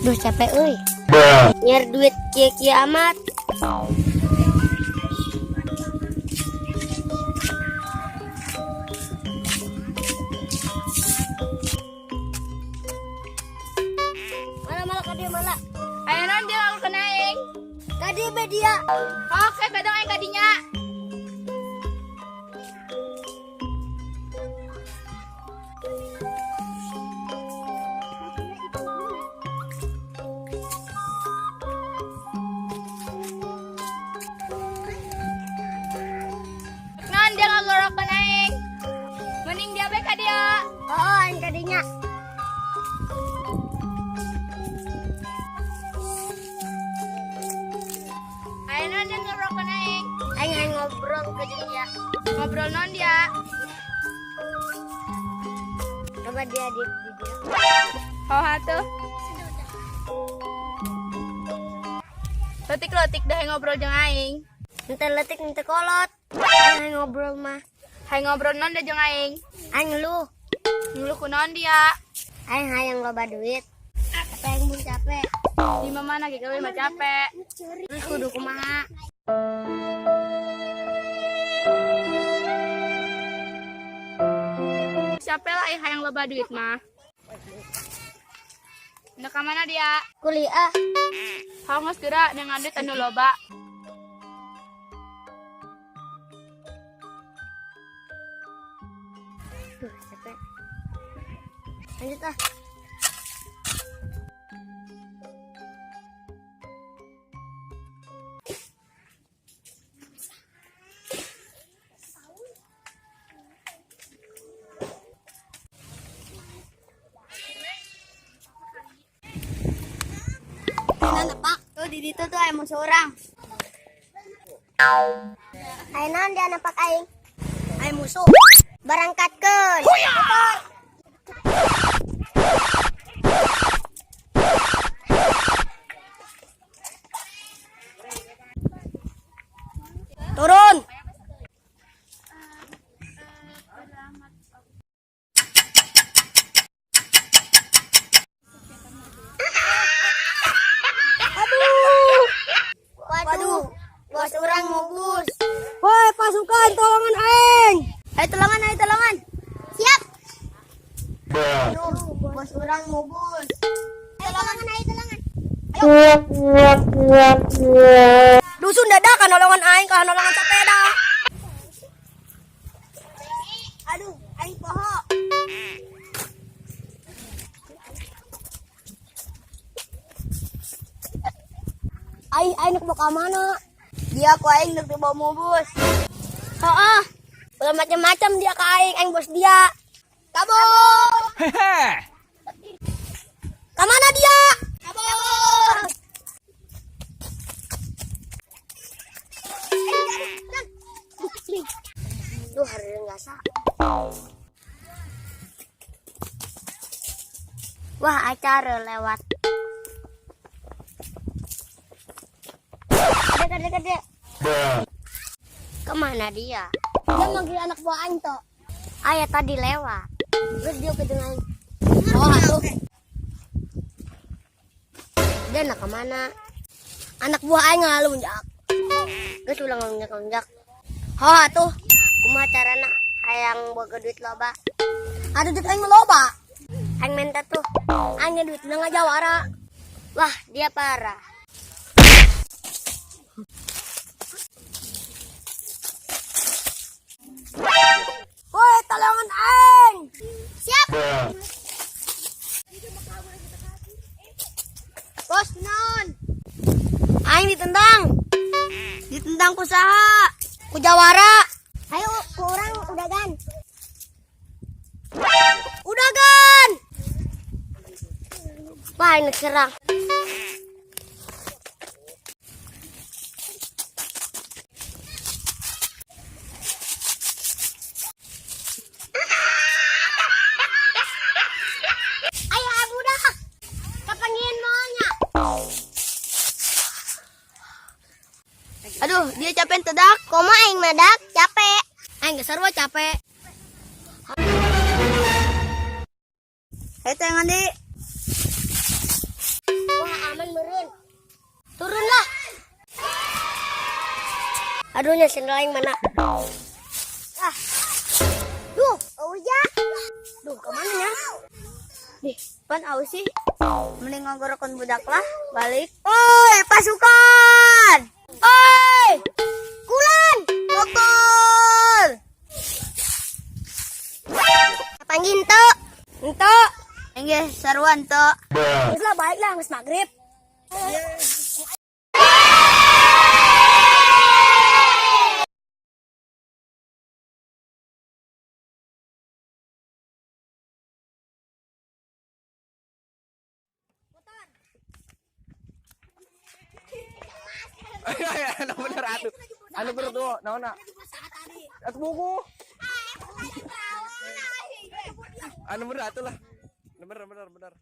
Duh capek euy. Nyari duit kia-kia amat. Malah kadi malah. Ayo non dia lalu kenaing. Kadi be dia. Oke, kadang aing kadinya. Non dia lalu kenaing. Mending dia be ka dia. Oh, aing kadinya. Ayo non dia ngobrol kenaing. Aing ngobrol ke dia. Ngobrol non dia. Coba dia di dia. Oh tuh. Letik dah ngobrol jeung aing. Ente letik ente kolot. Aing ngobrol mah. Hai ngobrol non dah jeung aing. Aing lu. Ngeluh ku non dia. Aing hayang loba duit. Tapi aing pun capek. Di mana ge gawe mah capek. Terus kudu kumaha? Capek lah hayang loba duit mah. Nah, ka mana dia? Kuliah. Hangos geura dengan duit anu loba. Duh, capek. Lanjut ah. Pak, tuh di situ tuh emang seorang. Ayo non dia napak aing. Aing musuh. Berangkatkeun. Turun. Waduh, bos orang mau bus. Woi pasukan, tolongan aing. Ayo tolongan. Siap. Aduh, bos orang mau bus. Ayo tolongan. Ayo. Dusun dadakan nolongan aing ka nolongan sepeda. Aduh, aing poho. Aing nak bawa mana? Dia ku aing nak bawa mubus. Heeh. Ulah macam-macam dia ke aing bos dia. Kabur. Hehe. Ke mana dia? Kabur. Duh, hari enggak sah. Wah, acara lewat. Gede. Kemana dia? Dia manggil anak buah aing toh. Ayah tadi lewat. Terus dia kedengaran. Oh, atuh. Dia nak kemana? Anak buah aing ngalunjak. Geus ulah ngalunjak. Oh, atuh. Kumaha carana hayang boga duit loba? Ada duit aing loba. Aing minta tuh. Aing duit na ngajawara. Wah, dia parah. Woi, tolongan aing. Siap. Bos non. Aing ditendang kusaha. Ku jawara. Ayo, kurang udah gan. Wah, ini serang. Aduh, dia capek tedak. Koma aing medak capek. Aing geus sarua capek. Hei teh ngandi. aman meren. Turunlah. Aduh, nya sendal yang mana? Ah. Duh, ya. Duh, kemana ya? Nih, pan aus sih. Mending ngagorokon budak lah, balik. Oi, pasukan! Oi! Kulan! Pukul! Panggil ento. Ento. Enggak, seruan ento. Terus lah, balik lah, nges maghrib. Anu bener atuh. Anu bener tuh, naonna? Atuh buku. Anu bener atuh lah. Bener.